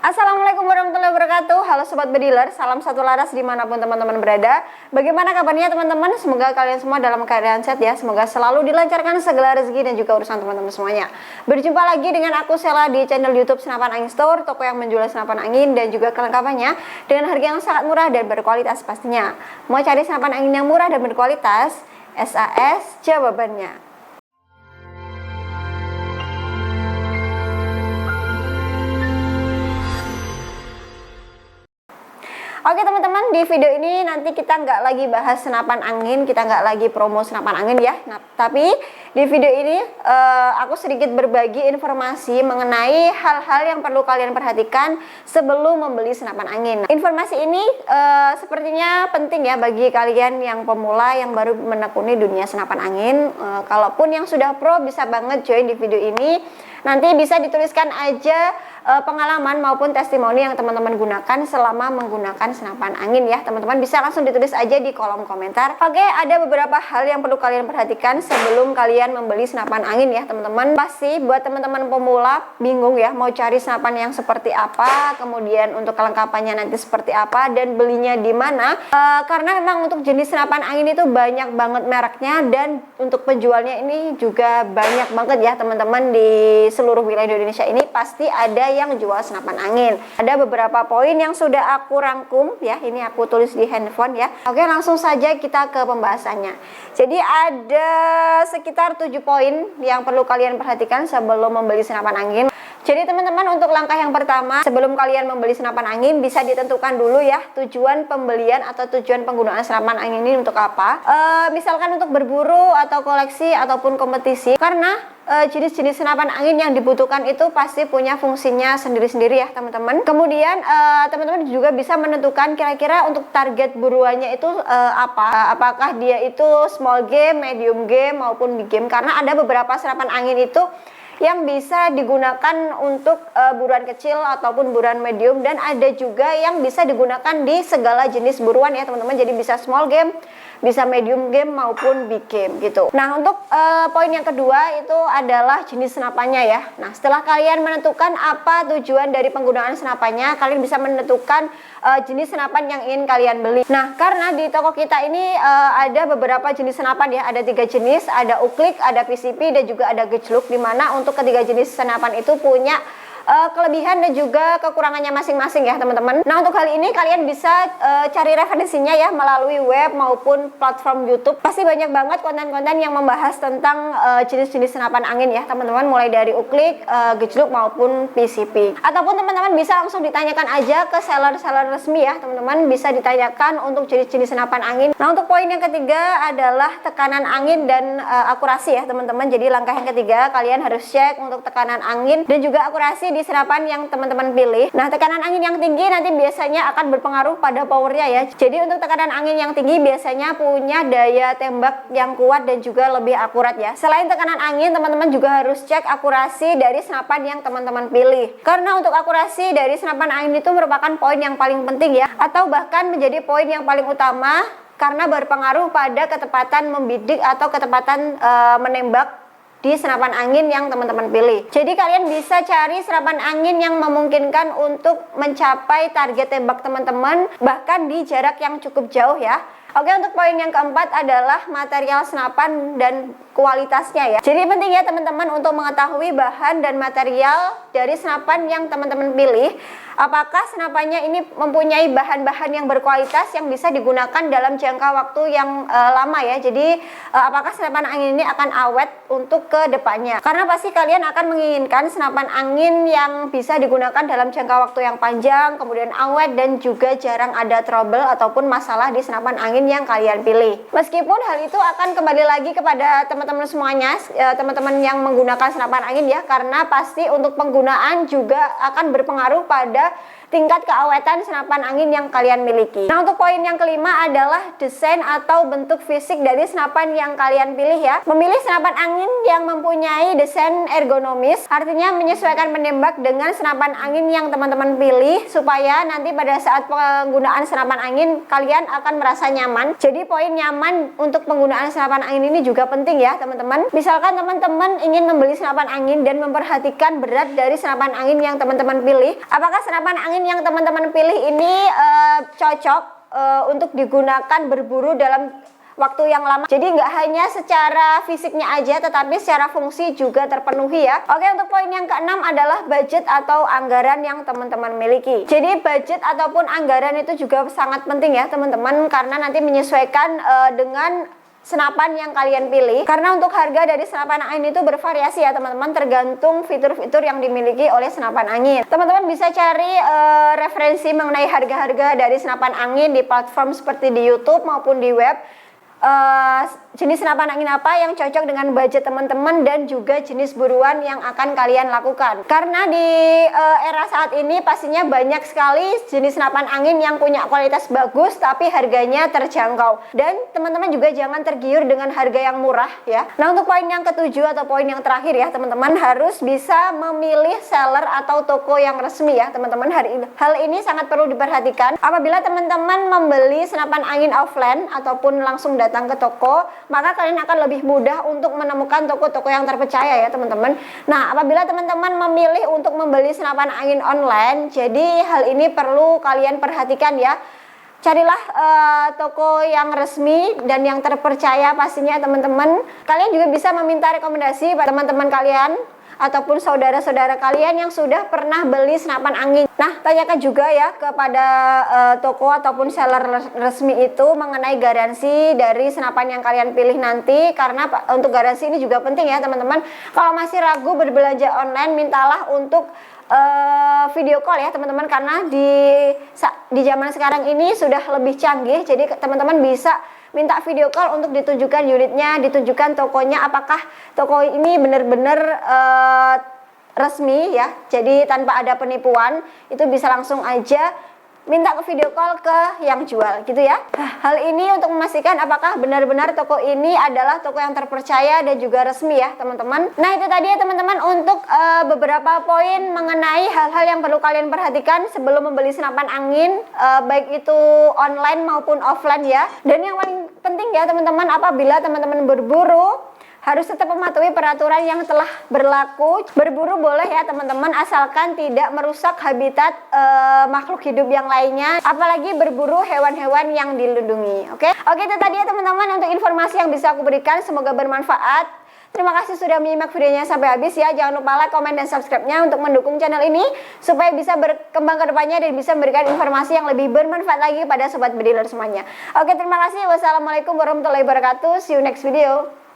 Assalamualaikum warahmatullahi wabarakatuh. Halo Sobat Bediler, salam satu laras dimanapun teman-teman berada. Bagaimana kabarnya teman-teman? Semoga kalian semua dalam keadaan sehat ya. Semoga selalu dilancarkan segala rezeki dan juga urusan teman-teman semuanya. Berjumpa lagi dengan aku Sela di channel YouTube Senapan Angin Store, toko yang menjual senapan angin dan juga kelengkapannya dengan harga yang sangat murah dan berkualitas pastinya. Mau cari senapan angin yang murah dan berkualitas? SAS jawabannya. Oke teman-teman, di video ini nanti kita nggak lagi bahas senapan angin, kita nggak lagi promo senapan angin ya. Nah, tapi di video ini aku sedikit berbagi informasi mengenai hal-hal yang perlu kalian perhatikan sebelum membeli senapan angin. Informasi ini sepertinya penting ya bagi kalian yang pemula yang baru menekuni dunia senapan angin. Kalaupun yang sudah pro bisa banget join di video ini. Nanti bisa dituliskan aja pengalaman maupun testimoni yang teman-teman gunakan selama menggunakan senapan angin ya. Teman-teman bisa langsung ditulis aja di kolom komentar. Oke, ada beberapa hal yang perlu kalian perhatikan sebelum kalian membeli senapan angin ya teman-teman. Pasti buat teman-teman pemula bingung ya mau cari senapan yang seperti apa, kemudian untuk kelengkapannya nanti seperti apa dan belinya di mana. Karena memang untuk jenis senapan angin itu banyak banget mereknya dan untuk penjualnya ini juga banyak banget ya teman-teman. Di seluruh wilayah Indonesia ini pasti ada yang jual senapan angin. Ada beberapa poin yang sudah aku rangkum ya, ini aku tulis di handphone ya. Oke, langsung saja kita ke pembahasannya. Jadi ada sekitar 7 poin yang perlu kalian perhatikan sebelum membeli senapan angin. Jadi teman-teman, untuk langkah yang pertama sebelum kalian membeli senapan angin bisa ditentukan dulu ya tujuan pembelian atau tujuan penggunaan senapan angin ini untuk apa. Misalkan untuk berburu atau koleksi ataupun kompetisi, karena jenis-jenis senapan angin yang dibutuhkan itu pasti punya fungsinya sendiri-sendiri ya teman-teman. Kemudian teman-teman juga bisa menentukan kira-kira untuk target buruannya itu apa. Apakah dia itu small game, medium game maupun big game. Karena ada beberapa senapan angin itu yang bisa digunakan untuk buruan kecil ataupun buruan medium, dan ada juga yang bisa digunakan di segala jenis buruan ya teman-teman. Jadi bisa small game, bisa medium game maupun big game gitu. Nah, untuk poin yang kedua itu adalah jenis senapannya ya. Nah, setelah kalian menentukan apa tujuan dari penggunaan senapannya, kalian bisa menentukan jenis senapan yang ingin kalian beli. Nah, karena di toko kita ini ada beberapa jenis senapan ya, ada 3 jenis, ada uklik, ada PCP dan juga ada gejluk, dimana untuk ketiga jenis senapan itu punya kelebihan dan juga kekurangannya masing-masing ya teman-teman. Nah, untuk hal ini kalian bisa cari referensinya ya melalui web maupun platform YouTube. Pasti banyak banget konten-konten yang membahas tentang jenis-jenis senapan angin ya teman-teman, mulai dari uklik, gejluk maupun PCP. Ataupun teman-teman bisa langsung ditanyakan aja ke seller-seller resmi ya teman-teman, bisa ditanyakan untuk jenis-jenis senapan angin. Nah, untuk poin yang ketiga adalah tekanan angin dan akurasi ya teman-teman. Jadi langkah yang ketiga, kalian harus cek untuk tekanan angin dan juga akurasi di senapan yang teman-teman pilih. Nah, tekanan angin yang tinggi nanti biasanya akan berpengaruh pada powernya ya. Jadi untuk tekanan angin yang tinggi biasanya punya daya tembak yang kuat dan juga lebih akurat ya. Selain tekanan angin, teman-teman juga harus cek akurasi dari senapan yang teman-teman pilih. Karena untuk akurasi dari senapan angin itu merupakan poin yang paling penting ya, atau bahkan menjadi poin yang paling utama karena berpengaruh pada ketepatan membidik atau ketepatan menembak di senapan angin yang teman-teman pilih. Jadi kalian bisa cari senapan angin yang memungkinkan untuk mencapai target tembak teman-teman bahkan di jarak yang cukup jauh ya. Oke, untuk poin yang keempat adalah material senapan dan kualitasnya ya. Jadi penting ya teman-teman untuk mengetahui bahan dan material dari senapan yang teman-teman pilih. Apakah senapannya ini mempunyai bahan-bahan yang berkualitas yang bisa digunakan dalam jangka waktu yang lama ya. Jadi apakah senapan angin ini akan awet untuk ke depannya. Karena pasti kalian akan menginginkan senapan angin yang bisa digunakan dalam jangka waktu yang panjang, kemudian awet dan juga jarang ada trouble ataupun masalah di senapan angin yang kalian pilih. Meskipun hal itu akan kembali lagi kepada teman-teman semuanya, teman-teman yang menggunakan senapan angin ya, karena pasti untuk penggunaan juga akan berpengaruh pada tingkat keawetan senapan angin yang kalian miliki. Nah, untuk poin yang kelima adalah desain atau bentuk fisik dari senapan yang kalian pilih ya. Memilih senapan angin yang mempunyai desain ergonomis, artinya menyesuaikan menembak dengan senapan angin yang teman-teman pilih supaya nanti pada saat penggunaan senapan angin kalian akan merasa nyaman. Jadi poin nyaman untuk penggunaan senapan angin ini juga penting ya teman-teman. Misalkan teman-teman ingin membeli senapan angin dan memperhatikan berat dari senapan angin yang teman-teman pilih, apakah senapan senapan angin yang teman-teman pilih ini cocok untuk digunakan berburu dalam waktu yang lama. Jadi nggak hanya secara fisiknya aja, tetapi secara fungsi juga terpenuhi ya. Oke, untuk poin yang keenam adalah budget atau anggaran yang teman-teman miliki. Jadi budget ataupun anggaran itu juga sangat penting ya teman-teman, karena nanti menyesuaikan dengan senapan yang kalian pilih. Karena untuk harga dari senapan angin itu bervariasi ya teman-teman, tergantung fitur-fitur yang dimiliki oleh senapan angin. Teman-teman bisa cari referensi mengenai harga-harga dari senapan angin di platform seperti di YouTube maupun di web. Jenis senapan angin apa yang cocok dengan budget teman-teman dan juga jenis buruan yang akan kalian lakukan. Karena di era saat ini pastinya banyak sekali jenis senapan angin yang punya kualitas bagus tapi harganya terjangkau. Dan teman-teman juga jangan tergiur dengan harga yang murah ya. Nah, untuk poin yang ketujuh atau poin yang terakhir ya teman-teman, harus bisa memilih seller atau toko yang resmi ya teman-teman. Hal ini sangat perlu diperhatikan. Apabila teman-teman membeli senapan angin offline ataupun langsung datang ke toko, maka kalian akan lebih mudah untuk menemukan toko-toko yang terpercaya ya teman-teman. Nah, apabila teman-teman memilih untuk membeli senapan angin online, jadi hal ini perlu kalian perhatikan ya. Carilah toko yang resmi dan yang terpercaya pastinya teman-teman. Kalian juga bisa meminta rekomendasi pada teman-teman kalian ataupun saudara-saudara kalian yang sudah pernah beli senapan angin. Nah, tanyakan juga ya kepada toko ataupun seller resmi itu mengenai garansi dari senapan yang kalian pilih nanti, karena untuk garansi ini juga penting ya teman-teman. Kalau masih ragu berbelanja online, mintalah untuk video call ya teman-teman, karena di zaman sekarang ini sudah lebih canggih. Jadi teman-teman bisa minta video call untuk ditunjukkan unitnya, ditunjukkan tokonya, apakah toko ini benar-benar resmi ya, jadi tanpa ada penipuan. Itu bisa langsung aja minta ke video call ke yang jual gitu ya. Hal ini untuk memastikan apakah benar-benar toko ini adalah toko yang terpercaya dan juga resmi ya teman-teman. Nah, itu tadi ya teman-teman untuk beberapa poin mengenai hal-hal yang perlu kalian perhatikan sebelum membeli senapan angin, baik itu online maupun offline ya. Dan yang paling penting ya teman-teman, apabila teman-teman berburu harus tetap mematuhi peraturan yang telah berlaku. Berburu boleh ya teman-teman, asalkan tidak merusak habitat makhluk hidup yang lainnya, apalagi berburu hewan-hewan yang dilindungi. Oke, itu tadi ya teman-teman untuk informasi yang bisa aku berikan, semoga bermanfaat. Terima kasih sudah menyimak videonya sampai habis ya. Jangan lupa like, komen, dan subscribe-nya untuk mendukung channel ini supaya bisa berkembang ke depannya dan bisa memberikan informasi yang lebih bermanfaat lagi pada sobat bediler semuanya. Oke, terima kasih. Wassalamualaikum warahmatullahi wabarakatuh. See you next video.